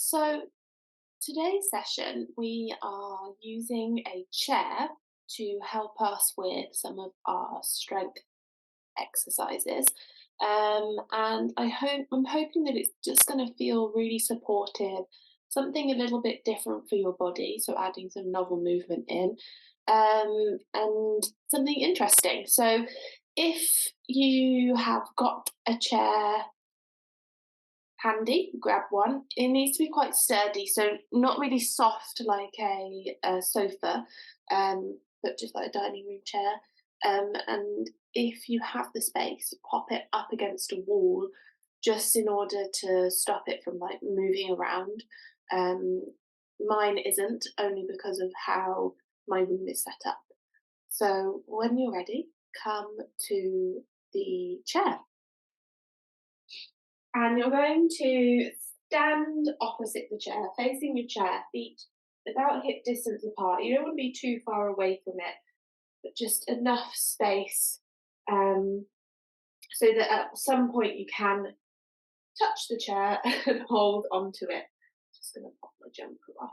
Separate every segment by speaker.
Speaker 1: So, today's session, we are using a chair to help us with some of our strength exercises. And I'm hoping that it's just going to feel really supportive, something a little bit different for your body. So, adding some novel movement in, and something interesting. So, if you have got a chair handy, grab one. It needs to be quite sturdy, so not really soft like a sofa, but just like a dining room chair. And if you have the space, pop it up against a wall just in order to stop it from like moving around. Um, Mine isn't, only because of how my room is set up. So when you're ready, come to the chair. And you're going to stand opposite the chair, facing your chair, feet about hip distance apart. You don't want to be too far away from it, but just enough space um, so that at some point you can touch the chair and hold onto it. Just going to pop my jumper off.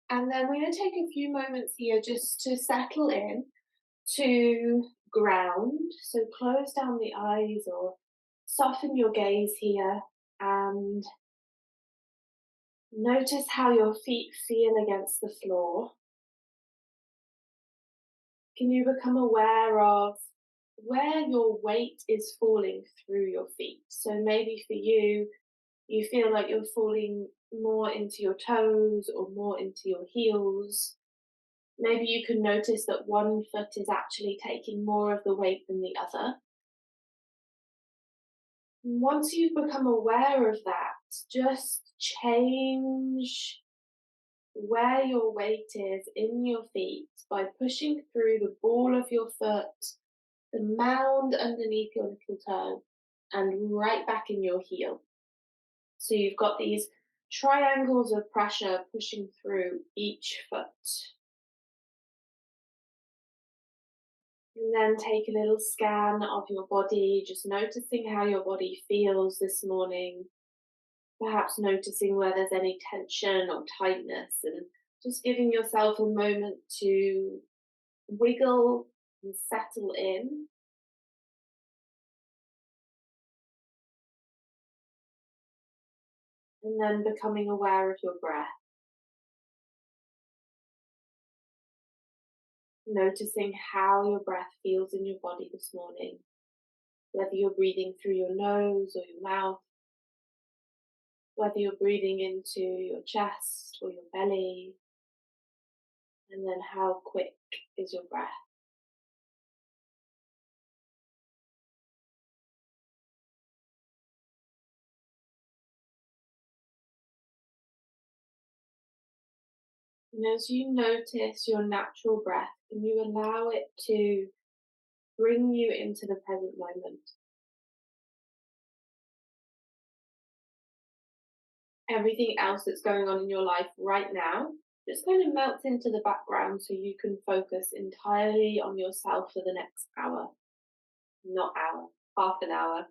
Speaker 1: And then we're going to take a few moments here just to settle in to ground. So close down the eyes or soften your gaze here and notice how your feet feel against the floor. Can you become aware of where your weight is falling through your feet? So maybe for you, you feel like you're falling more into your toes or more into your heels. Maybe you can notice that one foot is actually taking more of the weight than the other. Once you've become aware of that, just change where your weight is in your feet by pushing through the ball of your foot, the mound underneath your little toe, and right back in your heel. So you've got these triangles of pressure pushing through each foot. And then take a little scan of your body, just noticing how your body feels this morning, perhaps noticing where there's any tension or tightness, and just giving yourself a moment to wiggle and settle in. And then becoming aware of your breath, noticing how your breath feels in your body this morning, whether you're breathing through your nose or your mouth, whether you're breathing into your chest or your belly, and then how quick is your breath. And as you notice your natural breath, can you allow it to bring you into the present moment? Everything else that's going on in your life right now just kind of melts into the background so you can focus entirely on yourself for the next hour. Not hour, half an hour.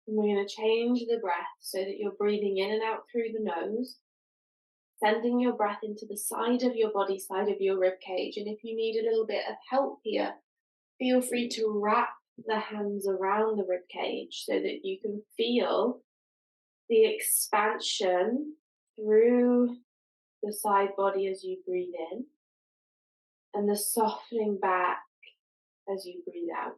Speaker 1: And we're going to change the breath so that you're breathing in and out through the nose, sending your breath into the side of your body, side of your rib cage. And if you need a little bit of help here, feel free to wrap the hands around the rib cage so that you can feel the expansion through the side body as you breathe in and the softening back as you breathe out.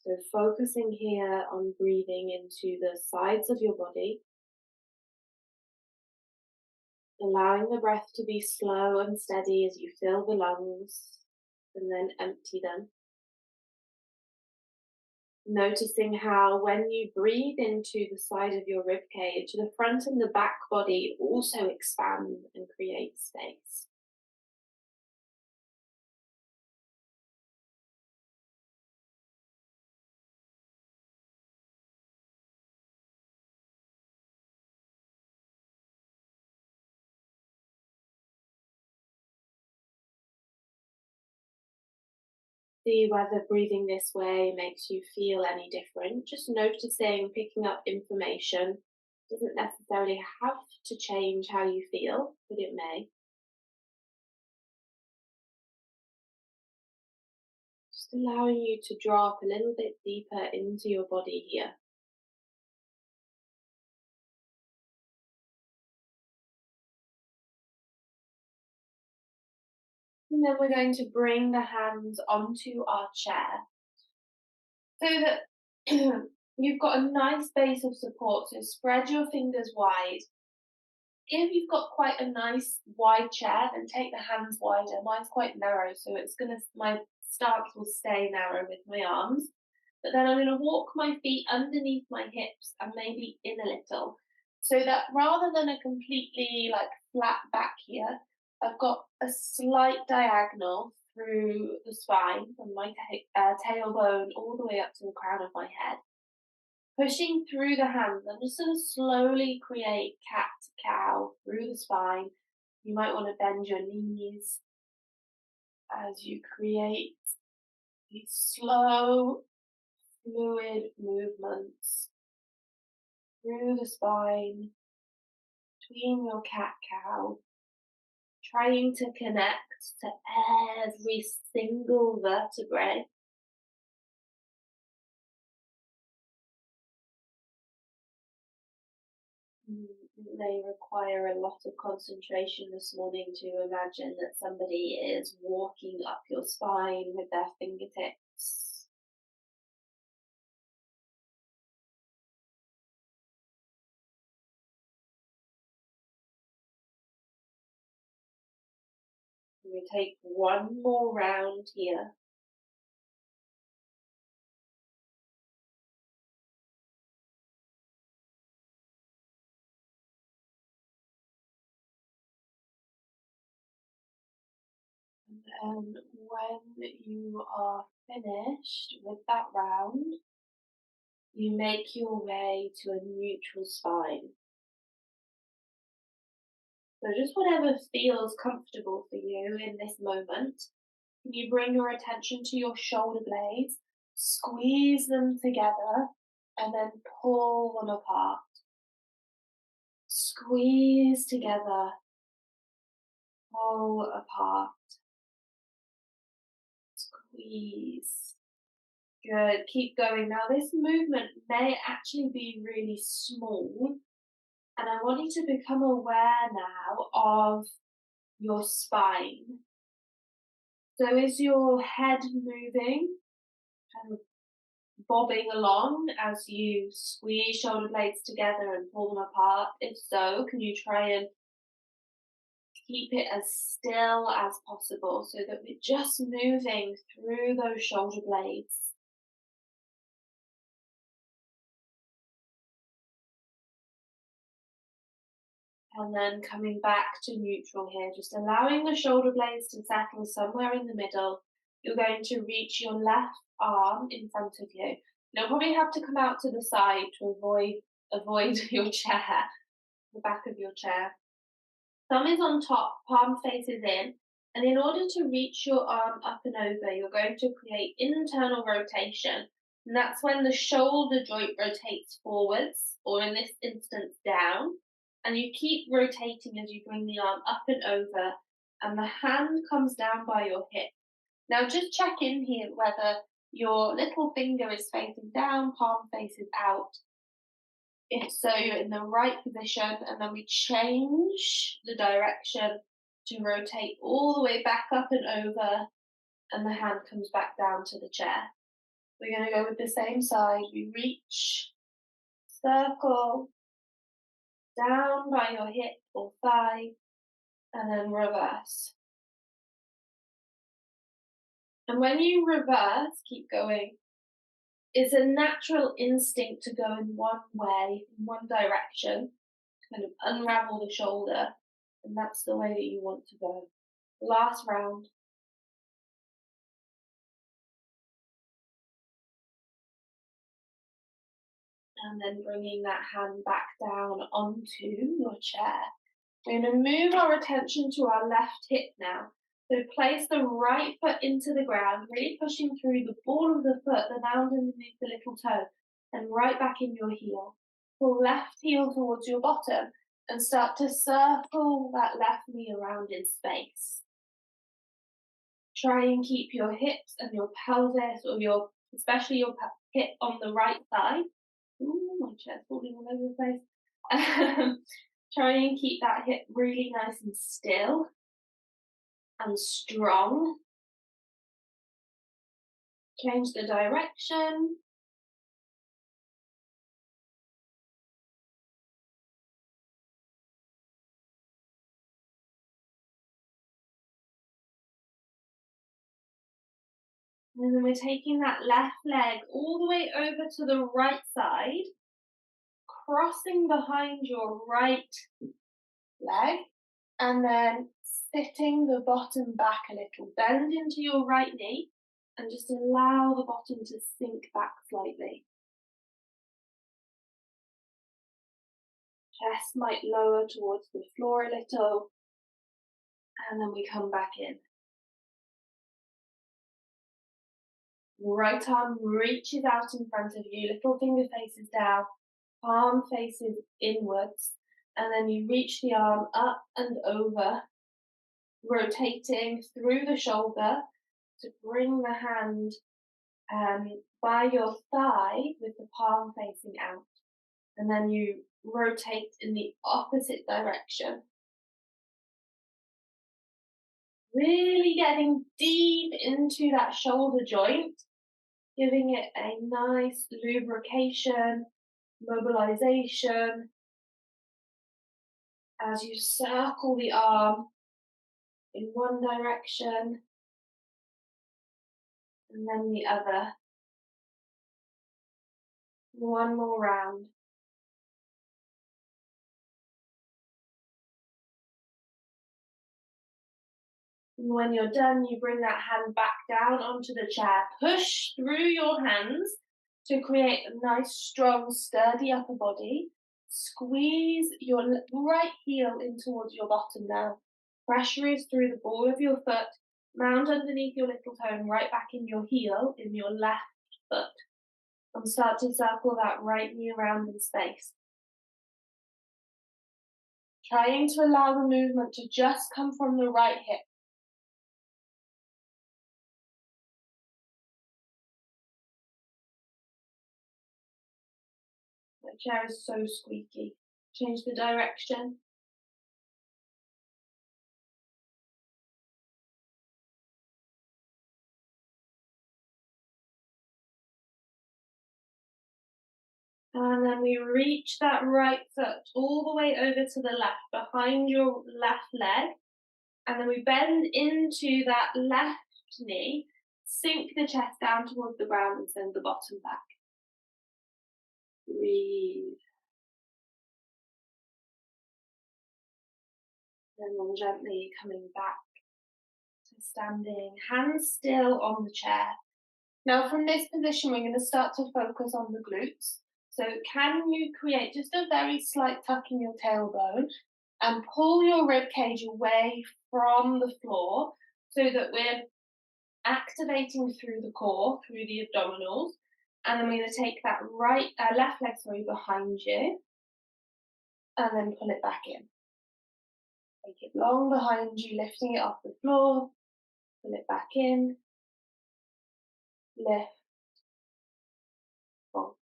Speaker 1: So focusing here on breathing into the sides of your body, allowing the breath to be slow and steady as you fill the lungs and then empty them. Noticing how when you breathe into the side of your rib cage, the front and the back body also expand and create space. See whether breathing this way makes you feel any different. Just noticing, picking up information doesn't necessarily have to change how you feel, but it may. Just allowing you to drop a little bit deeper into your body here. And then we're going to bring the hands onto our chair so that you've got a nice base of support. So spread your fingers wide. If you've got quite a nice wide chair, then take the hands wider. Mine's quite narrow, so my stance will stay narrow with my arms. But then I'm gonna walk my feet underneath my hips and maybe in a little. So that rather than a completely like flat back here, I've got a slight diagonal through the spine from my tailbone all the way up to the crown of my head. Pushing through the hands, I'm just going to slowly create cat cow through the spine. You might want to bend your knees as you create these slow, fluid movements through the spine, between your cat cow, trying to connect to every single vertebrae. It may require a lot of concentration this morning to imagine that somebody is walking up your spine with their fingertips. We take one more round here. And when you are finished with that round, you make your way to a neutral spine. So just whatever feels comfortable for you in this moment. Can you bring your attention to your shoulder blades, squeeze them together, and then pull them apart? Squeeze together, pull apart, squeeze. Good, keep going. Now, this movement may actually be really small, and I want you to become aware now of your spine. So, is your head moving? Kind of bobbing along as you squeeze shoulder blades together and pull them apart? If so, can you try and keep it as still as possible so that we're just moving through those shoulder blades? And then coming back to neutral here, just allowing the shoulder blades to settle somewhere in the middle. You're going to reach your left arm in front of you. You'll probably have to come out to the side to avoid your chair, the back of your chair. Thumb is on top, palm faces in, and in order to reach your arm up and over, you're going to create internal rotation. And that's when the shoulder joint rotates forwards, or in this instance, down. And you keep rotating as you bring the arm up and over, and the hand comes down by your hip. Now, just check in here whether your little finger is facing down, palm faces out. If so, you're in the right position, and then we change the direction to rotate all the way back up and over, and the hand comes back down to the chair. We're going to go with the same side. We reach, circle, down by your hip or thigh, and then reverse. And when you reverse, keep going. It's a natural instinct to go in one way, in one direction, kind of unravel the shoulder, and that's the way that you want to go. Last round. And then bringing that hand back down onto your chair. We're going to move our attention to our left hip now. So place the right foot into the ground, really pushing through the ball of the foot, the mound underneath the little toe, and right back in your heel. Pull left heel towards your bottom and start to circle that left knee around in space. Try and keep your hips and your pelvis, or your, especially your hip on the right side. Ooh, my chair's falling all over the place. Try and keep that hip really nice and still and strong. Change the direction. And then we're taking that left leg all the way over to the right side, crossing behind your right leg, and then sitting the bottom back a little. Bend into your right knee and just allow the bottom to sink back slightly. Chest might lower towards the floor a little, and then we come back in. Right arm reaches out in front of you, little finger faces down, palm faces inwards, and then you reach the arm up and over, rotating through the shoulder to bring the hand by your thigh with the palm facing out. And then you rotate in the opposite direction. Really getting deep into that shoulder joint, giving it a nice lubrication, mobilisation, as you circle the arm in one direction and then the other. One more round. And when you're done, you bring that hand back down onto the chair. Push through your hands to create a nice, strong, sturdy upper body. Squeeze your right heel in towards your bottom now. Pressure is through the ball of your foot, mound underneath your little toe, and right back in your heel, in your left foot. And start to circle that right knee around in space. Trying to allow the movement to just come from the right hip. My chair is so squeaky. Change the direction. And then we reach that right foot all the way over to the left, behind your left leg. And then we bend into that left knee, sink the chest down towards the ground and send the bottom back. Breathe. And then gently coming back to standing, hands still on the chair. Now from this position, we're going to start to focus on the glutes. So can you create just a very slight tuck in your tailbone and pull your rib cage away from the floor so that we're activating through the core, through the abdominals. And then we're going to take that left leg, behind you, and then pull it back in. Take it long behind you, lifting it off the floor, pull it back in, lift, pull.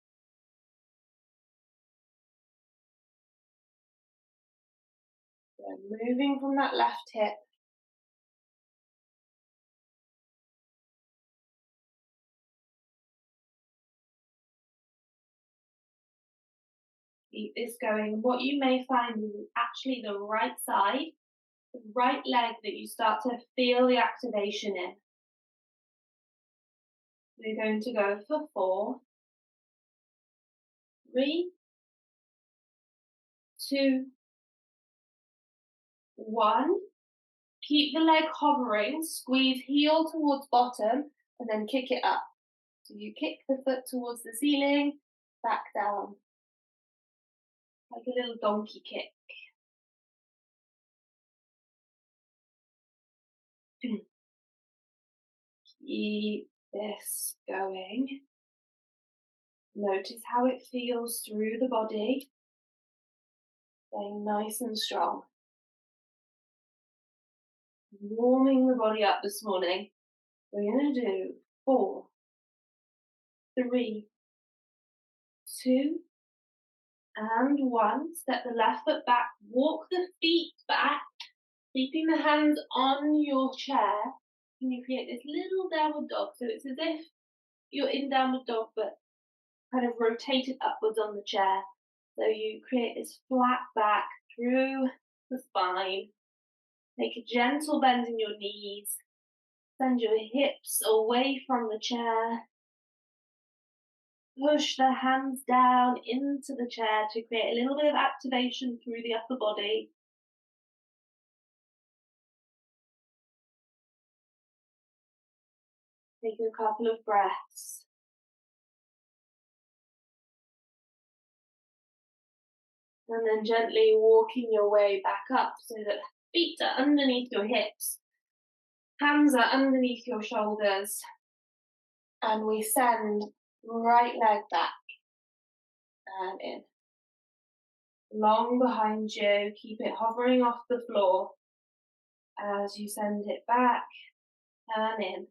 Speaker 1: So moving from that left hip. Keep this going. What you may find is actually the right side, the right leg, that you start to feel the activation in. We're going to go for 4, 3, 2, 1. Keep the leg hovering, squeeze heel towards bottom, and then kick it up. So you kick the foot towards the ceiling, back down, like a little donkey kick. Keep this going. Notice how it feels through the body, staying nice and strong. Warming the body up this morning. We're going to do 4, 3, 2, and 1. Step the left foot back, walk the feet back, keeping the hands on your chair. And you create this little downward dog. So it's as if you're in downward dog, but kind of rotated upwards on the chair. So you create this flat back through the spine. Make a gentle bend in your knees. Send your hips away from the chair. Push the hands down into the chair to create a little bit of activation through the upper body. Take a couple of breaths. And then gently walking your way back up so that feet are underneath your hips. Hands are underneath your shoulders. And we send right leg back and in. Long behind you, keep it hovering off the floor as you send it back and in.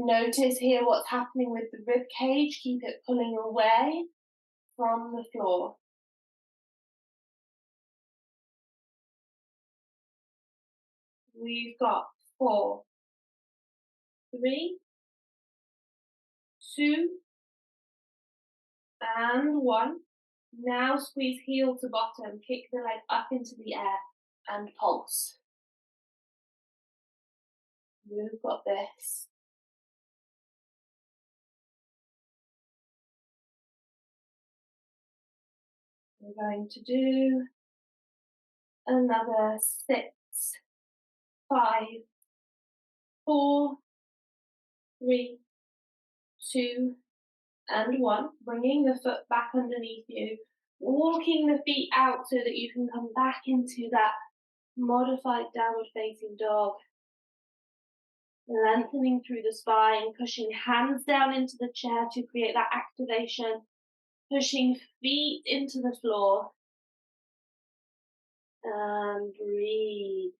Speaker 1: Notice here what's happening with the rib cage. Keep it pulling away from the floor. We've got 4, 3, 2, and 1. Now squeeze heel to bottom, kick the leg up into the air and pulse. You've got this. We're going to do another 6, 5, 4, 3, 2, and 1. Bringing the foot back underneath you, walking the feet out so that you can come back into that modified downward facing dog. Lengthening through the spine, pushing hands down into the chair to create that activation, pushing feet into the floor, and breathe.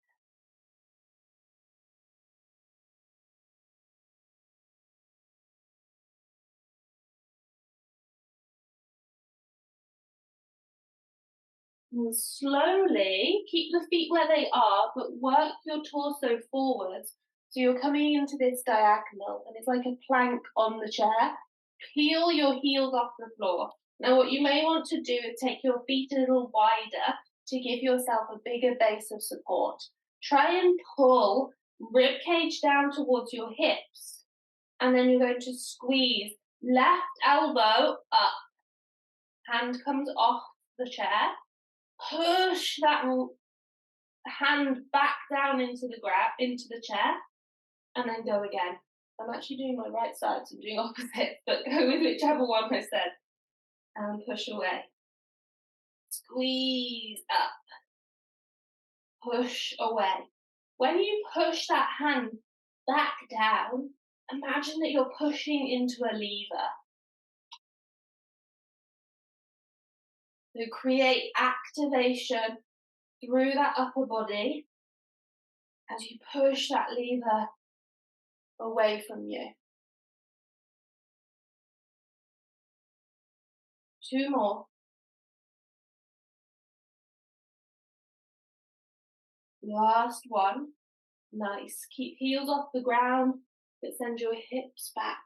Speaker 1: And slowly keep the feet where they are, but work your torso forwards. So you're coming into this diagonal, and it's like a plank on the chair. Peel your heels off the floor. Now, what you may want to do is take your feet a little wider to give yourself a bigger base of support. Try and pull rib cage down towards your hips, and then you're going to squeeze left elbow up. Hand comes off the chair. Push that hand back down into the chair, and then go again. I'm actually doing my right side, so I'm doing opposite, but go with whichever one I said. And push away. Squeeze up. Push away. When you push that hand back down, imagine that you're pushing into a lever. So create activation through that upper body as you push that lever away from you. 2 more. Last one. Nice. Keep heels off the ground, but send your hips back.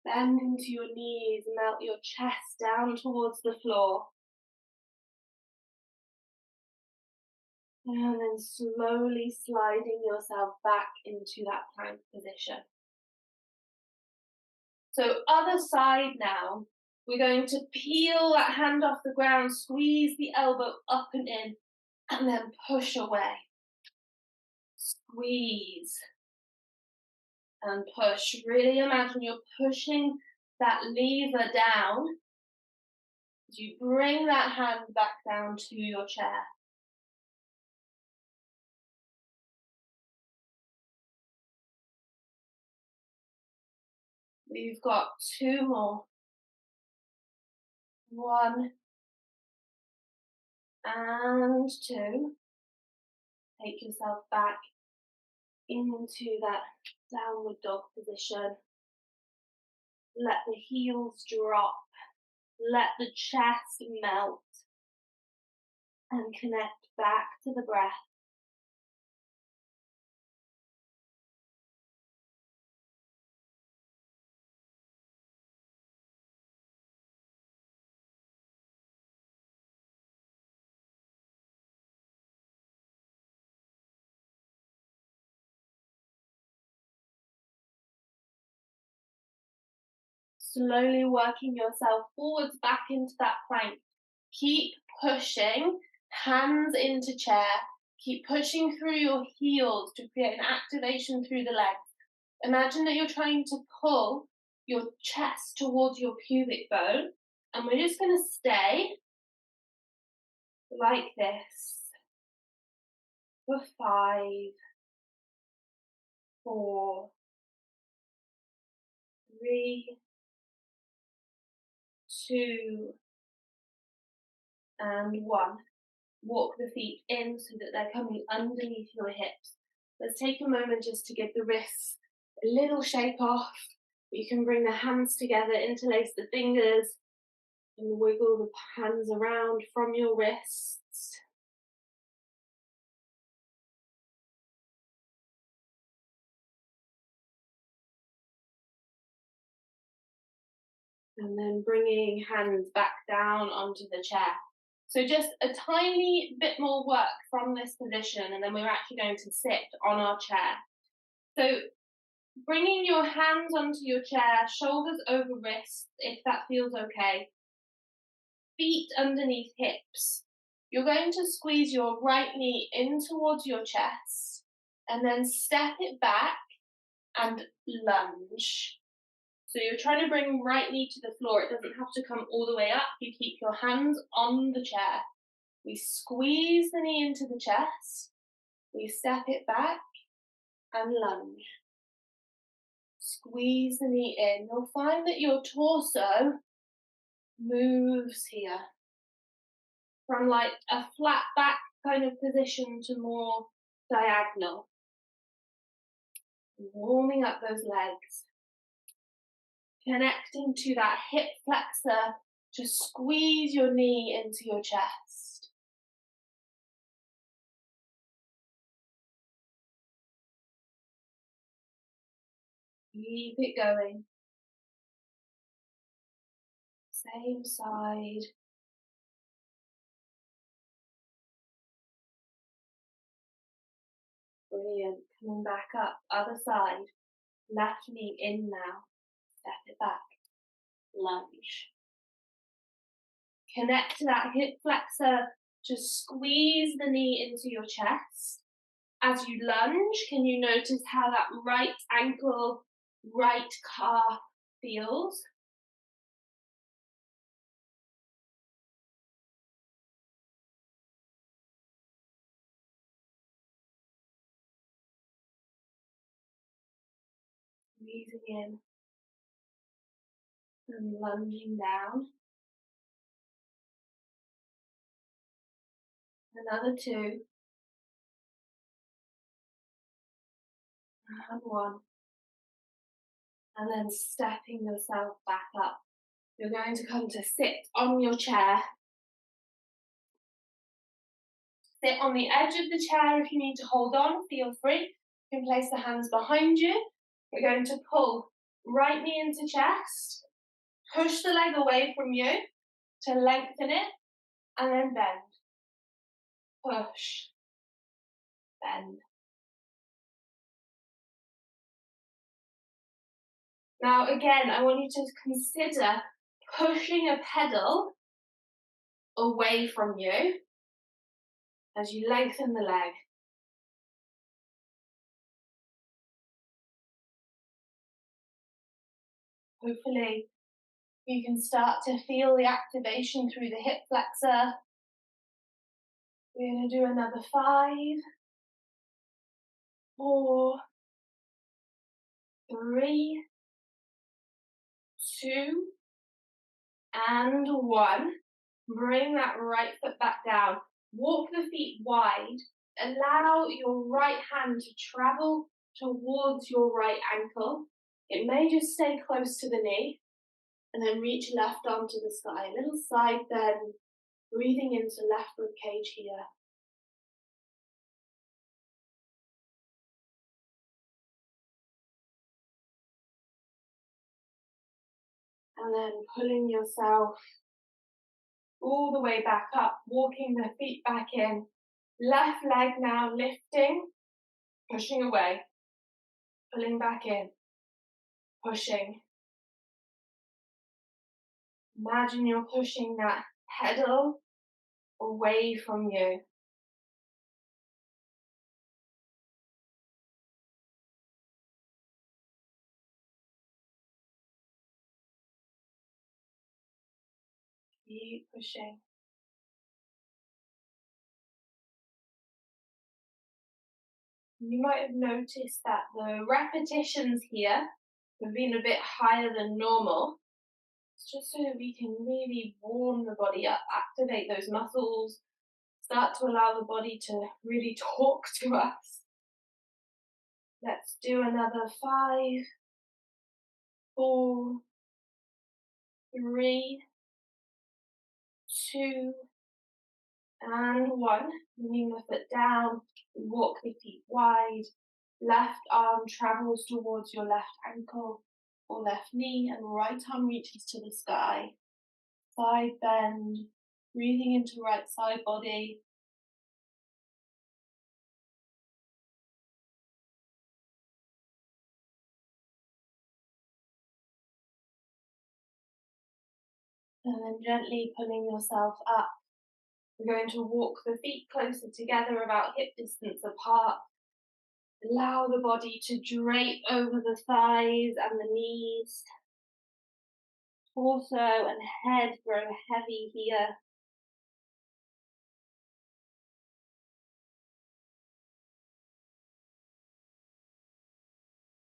Speaker 1: Bend into your knees, melt your chest down towards the floor. And then slowly sliding yourself back into that plank position. So other side now. We're going to peel that hand off the ground, squeeze the elbow up and in, and then push away. Squeeze and push. Really imagine you're pushing that lever down as you bring that hand back down to your chair. We've got 2 more. 1 and 2. Take yourself back into that downward dog position. Let the heels drop. Let the chest melt. And connect back to the breath. Slowly working yourself forwards back into that plank. Keep pushing, hands into chair. Keep pushing through your heels to create an activation through the legs. Imagine that you're trying to pull your chest towards your pubic bone, and we're just going to stay like this for 5, 4, 3, 2, and 1. Walk the feet in so that they're coming underneath your hips. Let's take a moment just to give the wrists a little shake off. You can bring the hands together, interlace the fingers, and wiggle the hands around from your wrists. And then bringing hands back down onto the chair. So just a tiny bit more work from this position, and then we're actually going to sit on our chair. So bringing your hands onto your chair, shoulders over wrists, if that feels okay. Feet underneath hips. You're going to squeeze your right knee in towards your chest, and then step it back and lunge. So you're trying to bring right knee to the floor. It doesn't have to come all the way up. You keep your hands on the chair. We squeeze the knee into the chest. We step it back and lunge. Squeeze the knee in. You'll find that your torso moves here from like a flat back kind of position to more diagonal. Warming up those legs. Connecting to that hip flexor to squeeze your knee into your chest. Keep it going. Same side. Brilliant. Coming back up. Other side. Left knee in now. Step it back. Lunge. Connect to that hip flexor to squeeze the knee into your chest. As you lunge, can you notice how that right ankle, right calf feels? Squeezing in and lunging down. Another 2. And 1. And then stepping yourself back up. You're going to come to sit on your chair. Sit on the edge of the chair. If you need to hold on, feel free. You can place the hands behind you. We're going to pull right knee into chest. Push the leg away from you to lengthen it, and then bend. Push. Bend. Now again, I want you to consider pushing a pedal away from you as you lengthen the leg. Hopefully You can start to feel the activation through the hip flexor. We're going to do another 5, 4, 3, 2, and 1. Bring that right foot back down. Walk the feet wide. Allow your right hand to travel towards your right ankle. It may just stay close to the knee. And then reach left arm to the sky. A little side bend. Breathing into left rib cage here. And then pulling yourself all the way back up, walking the feet back in. Left leg now lifting, pushing away, pulling back in, pushing. Imagine you're pushing that pedal away from you. Keep pushing. You might have noticed that the repetitions here have been a bit higher than normal. It's just so that we can really warm the body up, activate those muscles, start to allow the body to really talk to us. Let's do another 5, 4, 3, 2, and 1. Bringing the foot down, walk the feet wide. Left arm travels towards your left ankle or left knee, and right arm reaches to the sky. Side bend, breathing into right side body. And then gently pulling yourself up. We're going to walk the feet closer together, about hip distance apart. Allow the body to drape over the thighs and the knees. Torso and head grow heavy here.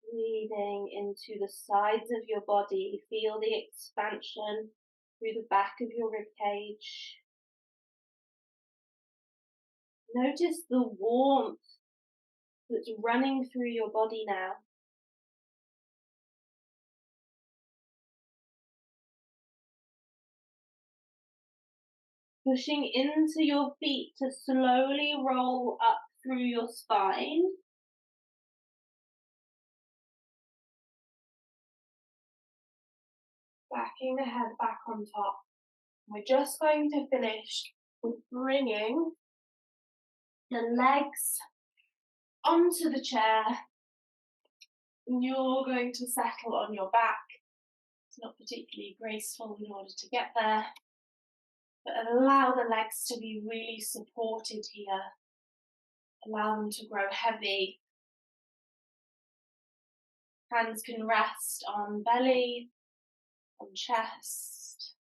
Speaker 1: Breathing into the sides of your body. Feel the expansion through the back of your rib cage. Notice the warmth that's running through your body now. Pushing into your feet to slowly roll up through your spine. Backing the head back on top. We're just going to finish with bringing the legs onto the chair. And you're going to settle on your back. It's not particularly graceful in order to get there, but allow the legs to be really supported here. Allow them to grow heavy. Hands can rest on belly, on chest,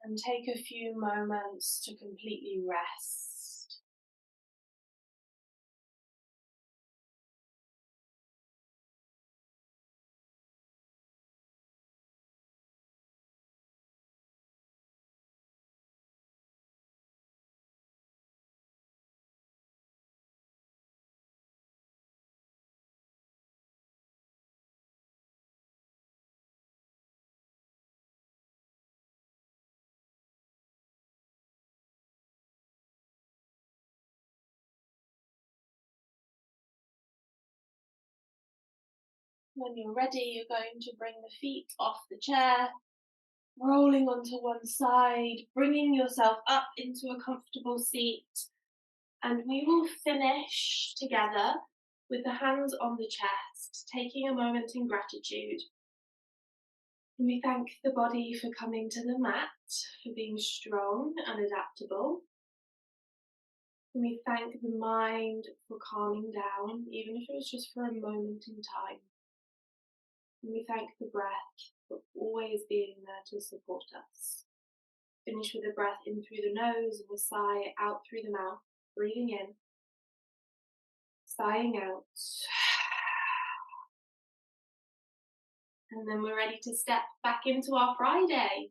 Speaker 1: and take a few moments to completely rest. When you're ready, you're going to bring the feet off the chair, rolling onto one side, bringing yourself up into a comfortable seat, and we will finish together with the hands on the chest, taking a moment in gratitude. And we thank the body for coming to the mat, for being strong and adaptable. And we thank the mind for calming down, even if it was just for a moment in time. And we thank the breath but always being there to support us. Finish with a breath in through the nose and a sigh out through the mouth. Breathing in, sighing out. And then we're ready to step back into our Friday.